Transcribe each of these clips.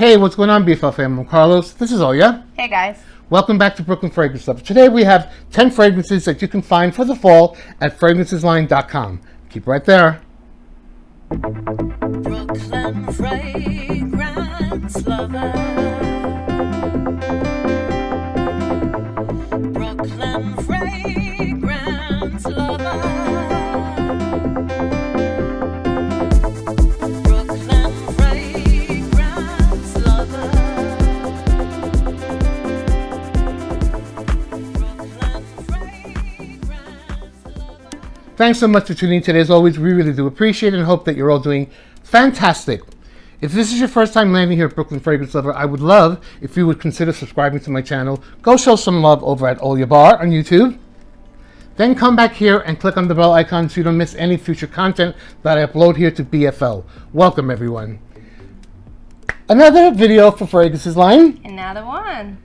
Hey, what's going on, BFL fam? I'm Carlos. This is Olya. Hey guys. Welcome back to Brooklyn Fragrance Lover. Today we have 10 fragrances that you can find for the fall at FRAGRANCESLINE.com. Keep right there. Brooklyn Fragrance Lover. Brooklyn Fragrance Lover. Thanks so much for tuning in today. As always, we really do appreciate it and hope that you're all doing fantastic. If this is your first time landing here at Brooklyn Fragrance Lover, I would love if you would consider subscribing to my channel. Go show some love over at Olya Bar on YouTube. Then come back here and click on the bell icon so you don't miss any future content that I upload here to BFL. Welcome, everyone. Another video for Fragrances Line. Another one.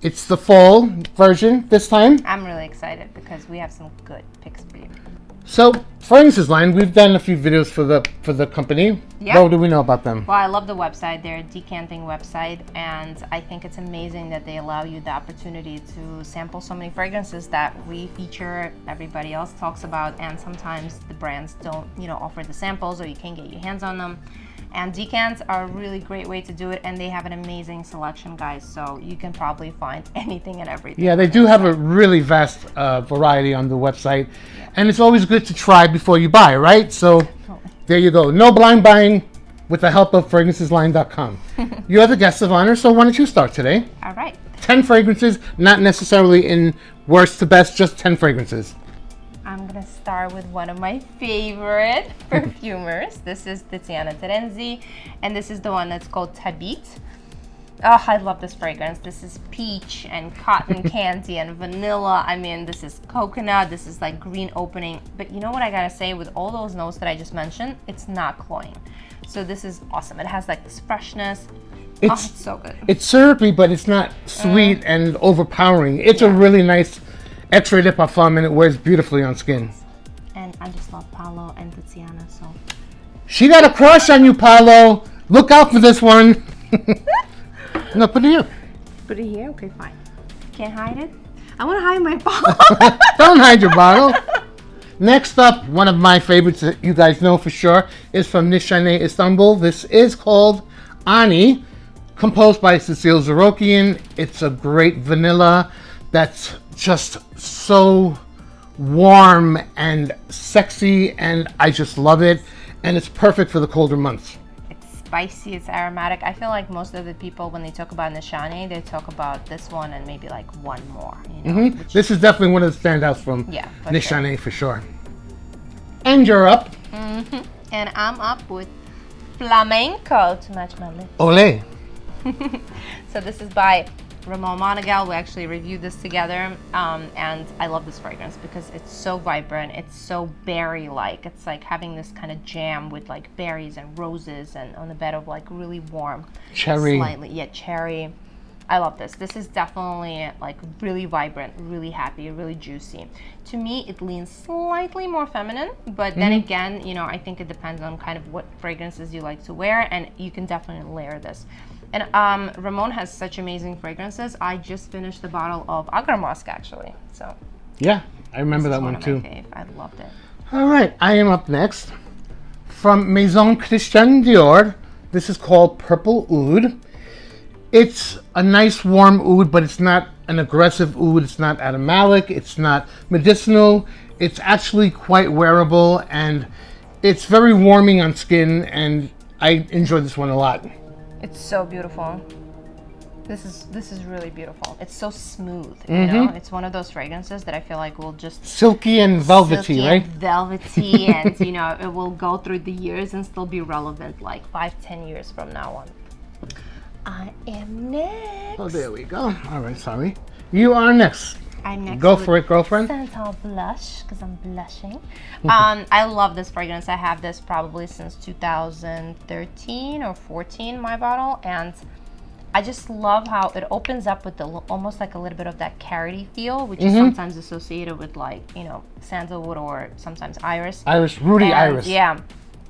It's the fall version this time. I'm really excited because we have some good picks for you. So, Fragrances Line, we've done a few videos for the company. Yeah. What do we know about them? Well, I love the website. They're a decanting website, and I think it's amazing that they allow you the opportunity to sample so many fragrances that we feature, everybody else talks about, and sometimes the brands don't, offer the samples or you can't get your hands on them. And decants are a really great way to do it, and they have an amazing selection, guys, so you can probably find anything and everything. Yeah, they do have a really vast variety on the website, and it's always good to try before you buy, right? So there you go. No blind buying with the help of FRAGRANCESLINE.com. You're the guest of honor, so why don't you start today? All right. 10 fragrances, not necessarily in worst to best, just 10 fragrances. I'm gonna start with one of my favorite perfumers. This is Tiziana Terenzi, and this is the one that's called Tabit. Oh, I love this fragrance. This is peach and cotton candy and vanilla. I mean, this is coconut. This is like green opening. But you know what I gotta say? With all those notes that I just mentioned, it's not cloying. So this is awesome. It has like this freshness. It's so good. It's syrupy, but it's not sweet and overpowering. It's a really nice extrait de parfum, and it wears beautifully on skin. And I just love Paolo and Tiziana, so. She got a crush on you, Paolo. Look out for this one. No, put it here. Put it here? Okay, fine. Can't hide it? I want to hide my bottle. Don't hide your bottle. Next up, one of my favorites that you guys know for sure is from Nishane Istanbul. This is called Ani, composed by Cecile Zarokian. It's a great vanilla that's just so warm and sexy, and I just love it, and it's perfect for the colder months. It's spicy, it's aromatic. I feel like most of the people, when they talk about Nishane, they talk about this one and maybe like one more. This is definitely one of the standouts from Nishane for sure. And you're up. And I'm up with Flamenco to match my lips. Olé. So this is by Ramon Monegal. We actually reviewed this together, and I love this fragrance because it's so vibrant. It's so berry-like. It's like having this kind of jam with like berries and roses, and on the bed of like really warm cherry. Cherry. I love this. This is definitely like really vibrant, really happy, really juicy. To me, it leans slightly more feminine, but then again, I think it depends on kind of what fragrances you like to wear, and you can definitely layer this. And Ramon has such amazing fragrances. I just finished the bottle of Agar Musk, actually. So yeah, I remember that one too. I loved it. All right, I am up next. From Maison Christian Dior, this is called Purple Oud. It's a nice warm oud, but it's not an aggressive oud. It's not animalic. It's not medicinal. It's actually quite wearable, and it's very warming on skin, and I enjoy this one a lot. It's so beautiful. This is really beautiful. It's so smooth, It's one of those fragrances that I feel like will just silky and velvety, right? Velvety, and it will go through the years and still be relevant, like 5-10 years from now on. I am next. Oh, there we go. All right, sorry. You are next. I'm next. Go for it, girlfriend. Santal blush, because I'm blushing. I love this fragrance. I have this probably since 2013 or 14, my bottle, and I just love how it opens up with almost like a little bit of that carroty feel, which is sometimes associated with, like, sandalwood or sometimes iris. Iris, Rudy Iris. Yeah.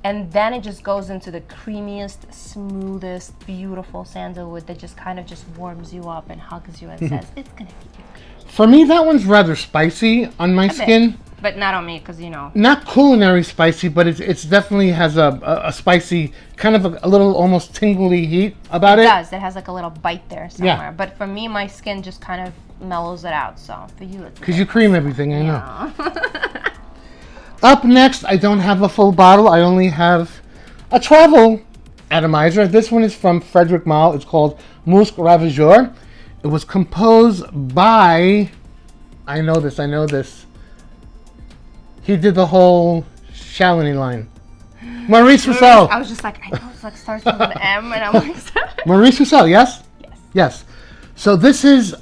And then it just goes into the creamiest, smoothest, beautiful sandalwood that just kind of just warms you up and hugs you and says, it's gonna be okay. For me, that one's rather spicy on my skin. But not on me, because you know. Not culinary spicy, but it's definitely has a spicy, kind of a little almost tingly heat about it. It does. It has like a little bite there somewhere. Yeah. But for me, my skin just kind of mellows it out. So for you, it's Because you cream everything, I know. Up next, I don't have a full bottle. I only have a travel atomizer. This one is from Frederic Malle. It's called Musc Ravageur. It was composed by, I know this. He did the whole Chalony line. Maurice Roussel. I was just like, I know it's like starts with an M, and I'm like, Maurice Roussel, yes? Yes. Yes. So this is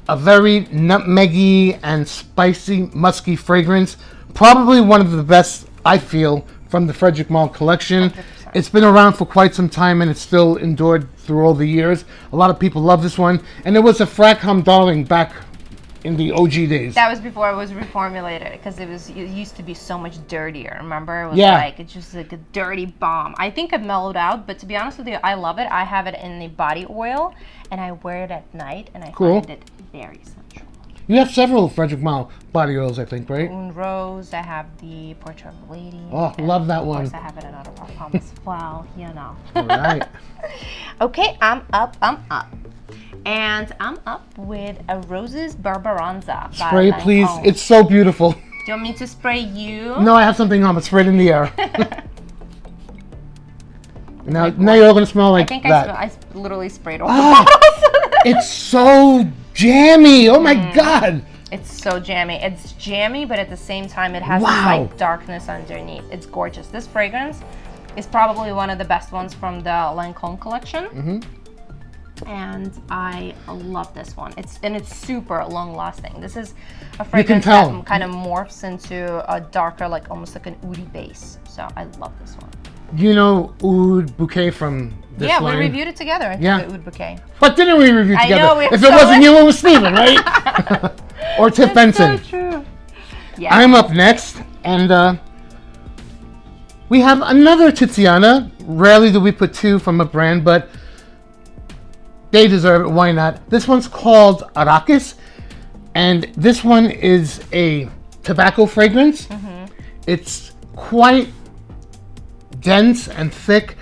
a very nutmeggy and spicy, musky fragrance. Probably one of the best, I feel, from the Frederic Malle collection. 100%. It's been around for quite some time and it's still endured through all the years. A lot of people love this one. And it was a Fragranceslime darling back in the OG days. That was before it was reformulated, because it used to be so much dirtier. Remember, it was Yeah. like it's just like a dirty bomb. I think it mellowed out, but to be honest with you, I love it. I have it in the body oil, and I wear it at night, and I Cool. find it very sensual. You have several Frederic Malle body oils, I think, right? Une Rose. I have the Portrait of a Lady. Oh, and love that of one. course, I have it in Eau de Parfum as well. You know. All right. Okay, I'm up. And I'm up with a Roses Berberanza. by Spray it, please. Lancome. It's so beautiful. Do you want me to spray you? No, I have something on, but spray it in the air. now you're all going to smell like I think that. I literally sprayed all Ah. the bottles. It's so jammy. Oh my God. It's so jammy. It's jammy, but at the same time, it has Wow. this like darkness underneath. It's gorgeous. This fragrance is probably one of the best ones from the Lancome collection. Mm-hmm. And I love this one. It's super long lasting. This is a can fragrance tell. that kind of morphs into a darker, like almost like an oudy base. So I love this one. You know Oud Bouquet from this Yeah, line? we reviewed it together. Yeah. The Oud Bouquet. What didn't we review I together? know, we if it saw wasn't it. you, it was Steven, right? Or Tiff Benson. So true. Yeah. I'm up next, and we have another Tiziana. Rarely do we put two from a brand, but they deserve it. Why not? This one's called Arrakis, and this one is a tobacco fragrance. Mm-hmm. It's quite dense and thick.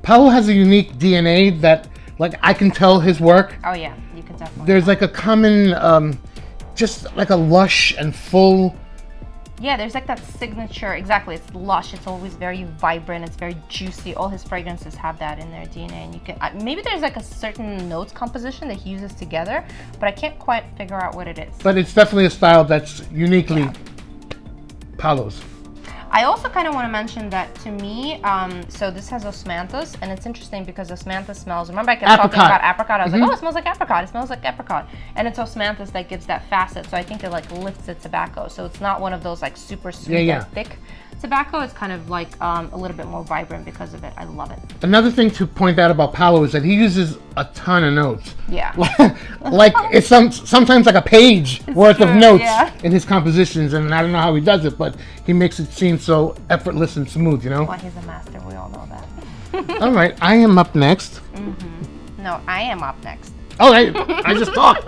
Paolo has a unique DNA that, like, I can tell his work. Oh yeah, you can definitely. There's like a common, just like a lush and full. Yeah, there's like that signature. Exactly, it's lush. It's always very vibrant. It's very juicy. All his fragrances have that in their DNA, and you can maybe there's like a certain notes composition that he uses together, but I can't quite figure out what it is. But it's definitely a style that's uniquely Paolo's. I also kind of want to mention that to me, so this has osmanthus, and it's interesting because osmanthus smells. Remember, I kept talking Apricot. about apricot. I was like, oh, it smells like apricot. It smells like apricot, and it's osmanthus that gives that facet. So I think it like lifts the tobacco. So it's not one of those like super sweet Yeah. and thick tobacco. It's kind of like a little bit more vibrant because of it. I love it. Another thing to point out about Paolo is that he uses a ton of notes. Yeah. Like it's sometimes like a page worth of true, notes yeah. in his compositions, and I don't know how he does it, but he makes it seem so effortless and smooth, you know? Well, he's a master. We all know that. All right, I am up next. No, I am up next. All right, I just talked.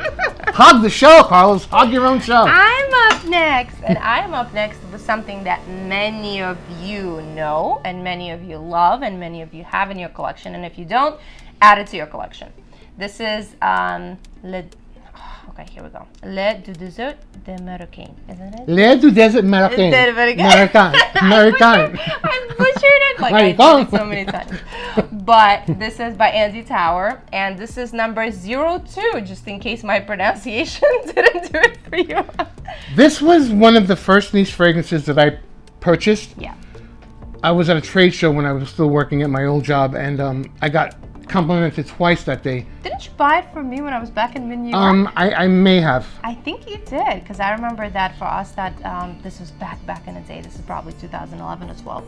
Hog the show, Carlos. Hog your own show. I'm up next, and I'm up next with something that many of you know, and many of you love, and many of you have in your collection. And if you don't, add it to your collection. This is okay, here we go. Le du dessert de Marocain, isn't it? Le du desert Marocain. Marocain. I butchered it like I did it so many times. But this is by Andy Tower, and this is number 02, just in case my pronunciation didn't do it for you. This was one of the first niche fragrances that I purchased. Yeah. I was at a trade show when I was still working at my old job, and I got complimented twice that day. Didn't you buy it from me when I was back in New York? I may have. I think you did, because I remember that for us that this was back in the day. This is probably 2011 or 12.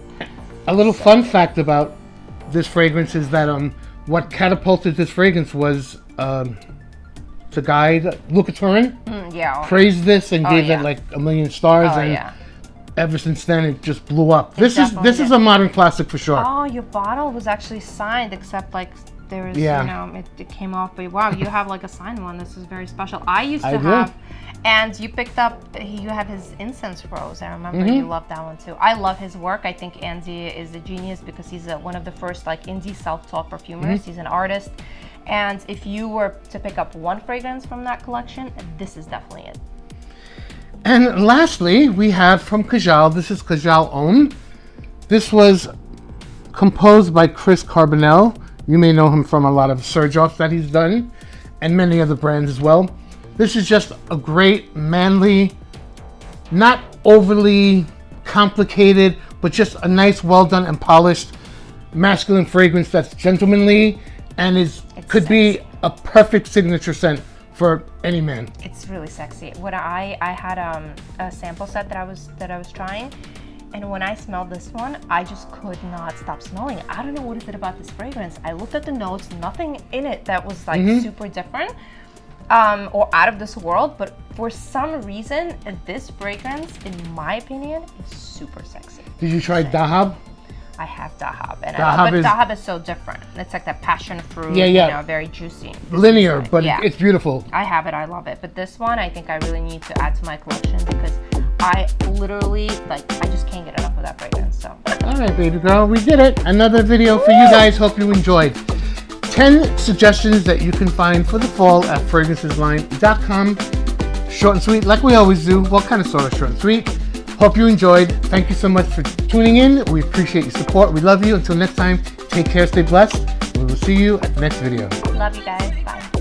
A little fun fact about this fragrance is that what catapulted this fragrance was the guy, Luca Turin, Yeah. praised this and gave yeah. it like 1 million stars, Oh and yeah. ever since then it just blew up. This definitely is did. a modern classic for sure. Oh, your bottle was actually signed, except like there was, Yeah. you know, it came off. But wow, you have like a signed one. This is very special. I used I to do. have, and you picked up. You have his incense rose. I remember Mm-hmm. you loved that one too. I love his work. I think Andy is a genius because he's one of the first like indie self-taught perfumers. Mm-hmm. He's an artist, and if you were to pick up one fragrance from that collection, this is definitely it. And lastly, we have from Kajal. This is Kajal Own. This was composed by Chris Carbonell. You may know him from a lot of surge-offs that he's done, and many other brands as well. This is just a great, manly, not overly complicated, but just a nice, well-done and polished masculine fragrance that's gentlemanly and could be a perfect signature scent for any man. It's really sexy. When I had a sample set that I was trying, and when I smelled this one, I just could not stop smelling it. I don't know what is it about this fragrance. I looked at the notes, nothing in it that was like super different or out of this world, but for some reason, this fragrance, in my opinion, is super sexy. Did you try Dahab? I have Dahab, and Dahab Dahab is so different. It's like that passion fruit, Yeah. you know, very juicy. Linear, but Yeah. it's beautiful. I have it, I love it. But this one, I think I really need to add to my collection because I literally, like, I just can't get enough of that fragrance, so. All right, baby girl, we did it. Another video for you guys. Hope you enjoyed. 10 suggestions that you can find for the fall at FRAGRANCESLINE.com. Short and sweet, like we always do. Well, kind of sort of short and sweet. Hope you enjoyed. Thank you so much for tuning in. We appreciate your support. We love you. Until next time, take care, stay blessed. We will see you at the next video. Love you guys. Bye.